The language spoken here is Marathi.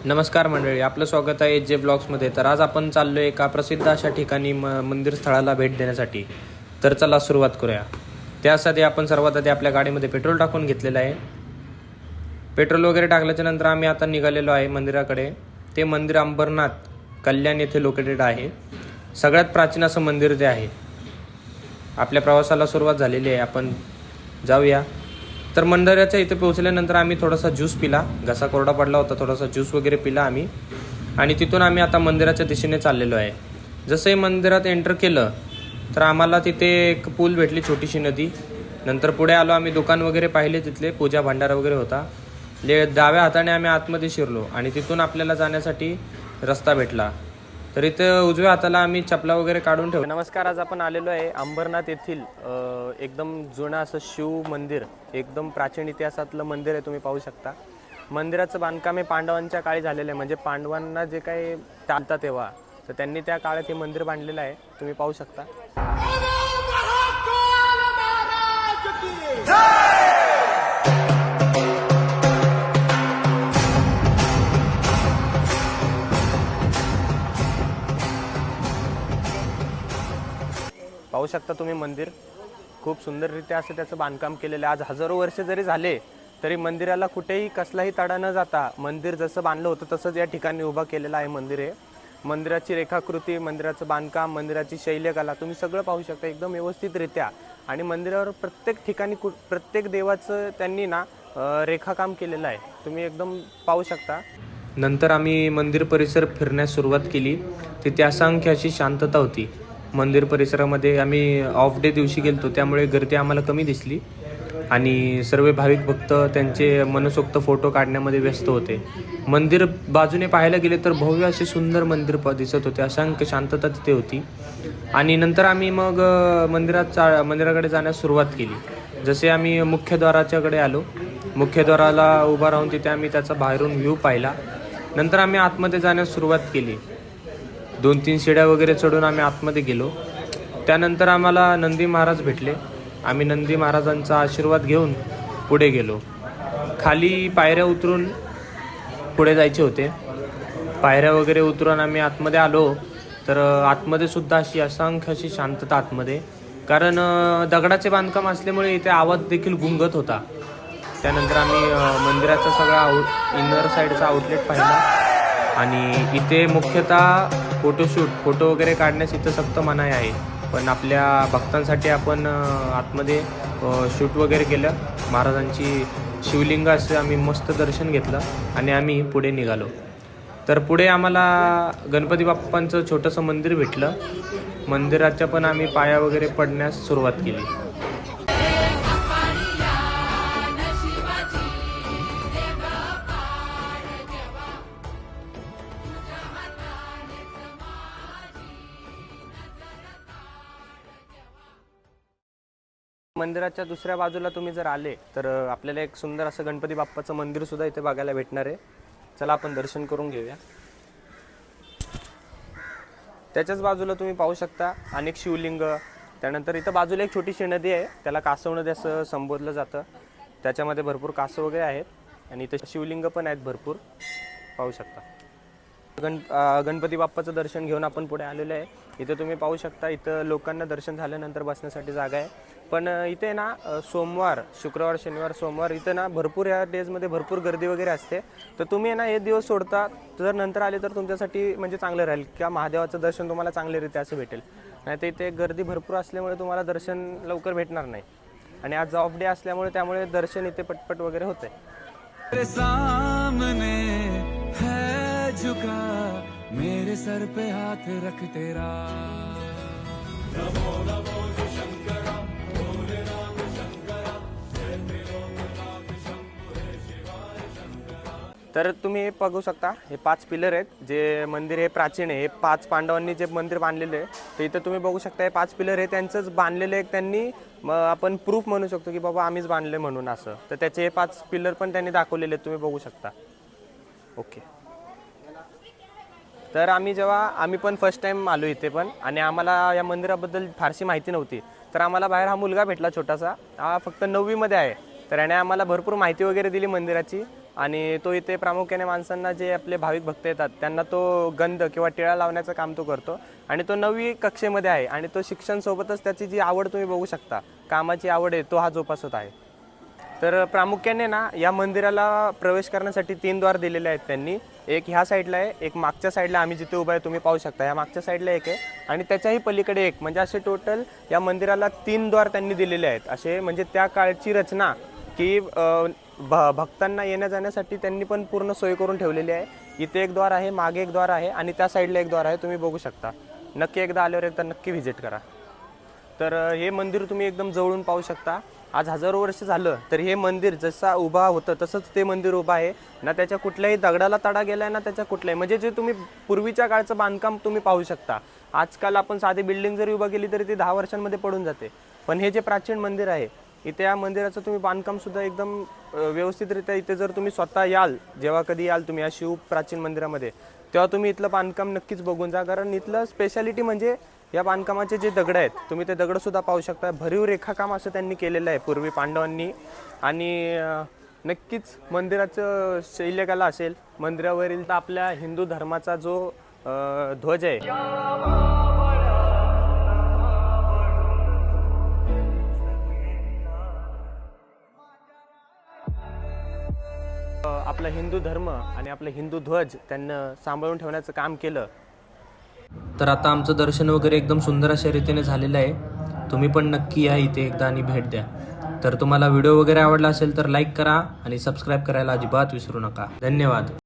नमस्कार मंडळी, आपलं स्वागत आहे जे ब्लॉग्समध्ये. तर आज आपण चाललो आहे एका प्रसिद्ध अशा ठिकाणी मंदिर स्थळाला भेट देण्यासाठी. तर चला सुरुवात करूया. त्यासाठी आपण सर्वात आधी आपल्या गाडीमध्ये पेट्रोल टाकून घेतलेलं आहे. पेट्रोल वगैरे टाकल्याच्या नंतर आम्ही आता निघालेलो आहे मंदिराकडे. ते मंदिर अंबरनाथ कल्याण येथे लोकेटेड आहे. सगळ्यात प्राचीन असं मंदिर ते आहे. आपल्या प्रवासाला सुरुवात झालेली आहे, आपण जाऊया. तर मंदिराच्या इथे पोहोचल्यानंतर आम्ही थोडासा ज्यूस पिला. घसा कोरडा पडला होता, थोडासा ज्यूस वगैरे पिला आम्ही. आणि तिथून आम्ही आता मंदिराच्या दिशेने चाललेलो आहे. जसंही मंदिरात एंटर केलं तर आम्हाला तिथे एक पूल भेटली, छोटीशी नदी. नंतर पुढे आलो आम्ही, दुकान वगैरे पाहिले, तिथले पूजा भांडारा वगैरे होता. डाव्या हाताने आम्ही आतमध्ये शिरलो आणि तिथून आपल्याला जाण्यासाठी रस्ता भेटला. तर इथं उजव्या हाताला आम्ही चपला वगैरे काढून ठेवू. नमस्कार, आज आपण आलेलो आहे अंबरनाथ येथील एकदम जुनं असं शिव मंदिर, एकदम प्राचीन इतिहासातलं मंदिर आहे. तुम्ही पाहू शकता मंदिराचं बांधकाम हे पांडवांच्या काळी झालेलं आहे. म्हणजे पांडवांना जे काही चालतं तेव्हा, तर त्यांनी त्या काळात हे मंदिर बांधलेलं आहे. तुम्ही पाहू शकता. पाहू शकता तुम्ही मंदिर खूप सुंदररित्या असं त्याचं बांधकाम केलेलं आहे. आज हजारो वर्ष जरी झाले तरी मंदिराला कुठेही कसलाही तडा न जाता मंदिर जसं बांधलं होतं तसंच या ठिकाणी उभं केलेलं आहे मंदिर हे. मंदिराची रेखाकृती, मंदिराचं बांधकाम, मंदिराची शैल्यकला तुम्ही सगळं पाहू शकता एकदम व्यवस्थितरित्या. आणि मंदिरावर प्रत्येक ठिकाणी प्रत्येक देवाचं त्यांनी ना रेखाकाम केलेलं आहे. तुम्ही एकदम पाहू शकता. नंतर आम्ही मंदिर परिसर फिरण्यास सुरुवात केली. तिथे असंख्य अशी शांतता होती. मंदिर परिसरामध्ये आम्ही ऑफ डे दिवशी गेलतो, त्यामुळे गर्दी आम्हाला कमी दिसली. आणि सर्व भाविक भक्त त्यांचे मनसोक्त फोटो काढण्यामध्ये व्यस्त होते. मंदिर बाजूने पाहायला गेले तर भव्य असे सुंदर मंदिर दिसत होते. असंख्य शांतता तिथे होती. आणि नंतर आम्ही मग मंदिराकडे जाण्यास सुरुवात केली. जसे आम्ही मुख्यद्वाराच्याकडे आलो, मुख्यद्वाराला उभा राहून तिथे आम्ही त्याचा बाहेरून व्ह्यू पाहिला. नंतर आम्ही आतमध्ये जाण्यास सुरुवात केली. 2-3 शिड्या वगैरे चढून आम्ही आतमध्ये गेलो. त्यानंतर आम्हाला नंदी महाराज भेटले. आम्ही नंदी महाराजांचा आशीर्वाद घेऊन पुढे गेलो. खाली पायऱ्या उतरून पुढे जायचे होते. पायऱ्या वगैरे उतरून आम्ही आतमध्ये आलो. तर आतमध्ये सुद्धा असंख्य अशी शांतता आतमध्ये, कारण दगडाचे बांधकाम असल्यामुळे इथे आवाज देखील गुंगत होता. त्यानंतर आम्ही मंदिराचा सगळा इनर साईडचा आउटलेट पाहिला. आणि इथे मुख्यतः फोटो वगैरे काढण्यास इथं सक्त मनाई आहे. पण आपल्या भक्तांसाठी आपण आतमध्ये शूट वगैरे केलं. महाराजांची शिवलिंग असं आम्ही मस्त दर्शन घेतलं आणि आम्ही पुढे निघालो. तर पुढे आम्हाला गणपती बाप्पांचं छोटंसं मंदिर भेटलं. मंदिराच्या पण आम्ही पाया वगैरे पडण्यास सुरुवात केली. मंदिराच्या दुसऱ्या बाजूला तुम्ही जर आले तर आपल्याला एक सुंदर असं गणपती बाप्पाचं मंदिर सुद्धा इथे बघायला भेटणार आहे. चला आपण दर्शन करून घेऊया. त्याच्याच बाजूला तुम्ही पाहू शकता अनेक शिवलिंग. त्यानंतर इथं बाजूला एक छोटीशी नदी आहे, त्याला कासव नदी असं संबोधलं जातं. त्याच्यामध्ये भरपूर कासव वगैरे आहेत आणि इथं शिवलिंग पण आहेत भरपूर, पाहू शकता. गणपती बाप्पाचं दर्शन घेऊन आपण पुढे आलेलो आहे. इथं तुम्ही पाहू शकता, इथं लोकांना दर्शन झाल्यानंतर बसण्यासाठी जागा आहे. पण इथे ना सोमवार, शुक्रवार, शनिवार, सोमवार इथं ना भरपूर या डेजमध्ये भरपूर गर्दी वगैरे असते. तर तुम्ही ना हे दिवस सोडता, जर नंतर आले तर तुमच्यासाठी म्हणजे चांगलं राहील, किंवा महादेवाचं दर्शन तुम्हाला चांगल्यारीत्या असं भेटेल. नाही तर इथे गर्दी भरपूर असल्यामुळे तुम्हाला दर्शन लवकर भेटणार नाही. आणि आज ऑफ डे असल्यामुळे त्यामुळे दर्शन इथे पटपट वगैरे होते. मेरे सर पे हाथ रख तेरा, नमो नमो शंकरा, भोले राम शंकरा, जय लोकनाथ शंभो शिवाय शंकरा. तर तुम्ही हे बघू शकता, हे 5 पिलर आहेत. जे मंदिर हे प्राचीन आहे. हे 5 पांडवांनी जे मंदिर बांधलेले आहे, तर इथं तुम्ही बघू शकता हे 5 पिलर हे त्यांचंच बांधलेले एक, त्यांनी आपण प्रूफ म्हणू शकतो की बाबा आम्हीच बांधले म्हणून असं. तर त्याचे हे 5 पिलर पण त्यांनी दाखवलेले आहेत, तुम्ही बघू शकता. ओके. तर आम्ही पण फर्स्ट टाइम आलो इथे पण, आणि आम्हाला या मंदिराबद्दल फारशी माहिती नव्हती. तर आम्हाला बाहेर हा मुलगा भेटला छोटासा, हा फक्त 9वी मध्ये आहे. तर याने आम्हाला भरपूर माहिती वगैरे दिली मंदिराची. आणि तो इथे प्रामुख्याने माणसांना जे आपले भाविक भक्त येतात त्यांना तो गंध किंवा टिळा लावण्याचं काम तो करतो. आणि तो 9वी कक्षेमध्ये आहे आणि तो शिक्षणसोबतच त्याची जी आवड तुम्ही बघू शकता, कामाची आवड आहे, तो हा जोपासत आहे. तर प्रामुख्याने ना या मंदिराला प्रवेश करण्यासाठी 3 द्वार दिलेले आहेत त्यांनी. एक ह्या साईडला आहे, एक मागच्या साईडला आम्ही जिथे उभा आहे तुम्ही पाहू शकता, या मागच्या साईडला एक आहे आणि त्याच्याही पलीकडे एक. म्हणजे असे टोटल या मंदिराला 3 द्वार त्यांनी दिलेले आहेत. असे म्हणजे त्या काळची रचना की भक्तांना येण्या जाण्यासाठी त्यांनी पण पूर्ण सोय करून ठेवलेली आहे. इथे एक द्वार आहे, मागे एक द्वार आहे आणि त्या साईडला एक द्वार आहे, तुम्ही बघू शकता. नक्की एकदा आल्यावर एकदा नक्की व्हिजिट करा. तर हे मंदिर तुम्ही एकदम जवळून पाहू शकता. आज हजारो वर्ष झालं तर हे मंदिर जसा उभा होतं तसंच ते मंदिर उभं आहे ना. त्याच्या कुठल्याही दगडाला तडा गेलाय ना त्याच्या कुठल्याही, म्हणजे जे तुम्ही पूर्वीच्या काळचं बांधकाम तुम्ही पाहू शकता. आजकाल आपण साधी बिल्डिंग जरी उभा केली तरी ती 10 वर्षांमध्ये पडून जाते, पण हे जे प्राचीन मंदिर आहे इथे या मंदिराचं तुम्ही बांधकाम सुद्धा एकदम व्यवस्थितरित्या, इथे जर तुम्ही स्वतः याल, जेव्हा कधी याल तुम्ही या शिव प्राचीन मंदिरामध्ये, तेव्हा तुम्ही इथलं बांधकाम नक्कीच बघून जा. कारण इथलं स्पेशालिटी म्हणजे या बांधकामाचे जे दगड आहेत तुम्ही ते दगडसुद्धा पाहू शकता. भरीव रेखाकाम असं त्यांनी केलेलं आहे पूर्वी पांडवांनी. आणि नक्कीच मंदिराचं शैल्यकला असेल, मंदिरावरील तर आपल्या हिंदू धर्माचा जो ध्वज आहे, आपला हिंदू धर्म आणि आपला हिंदू ध्वज त्यांना सांभाळून ठेवण्याचं काम केलं. तर आता आमचं दर्शन वगैरे एकदम सुंदर अशा रीतीने झालेलं आहे. तुम्ही पण नक्की या इथे एकदा आणि भेट द्या. तर तुम्हाला व्हिडिओ वगैरे आवडला असेल तर लाईक करा आणि सबस्क्राईब करायला अजिबात विसरू नका. धन्यवाद.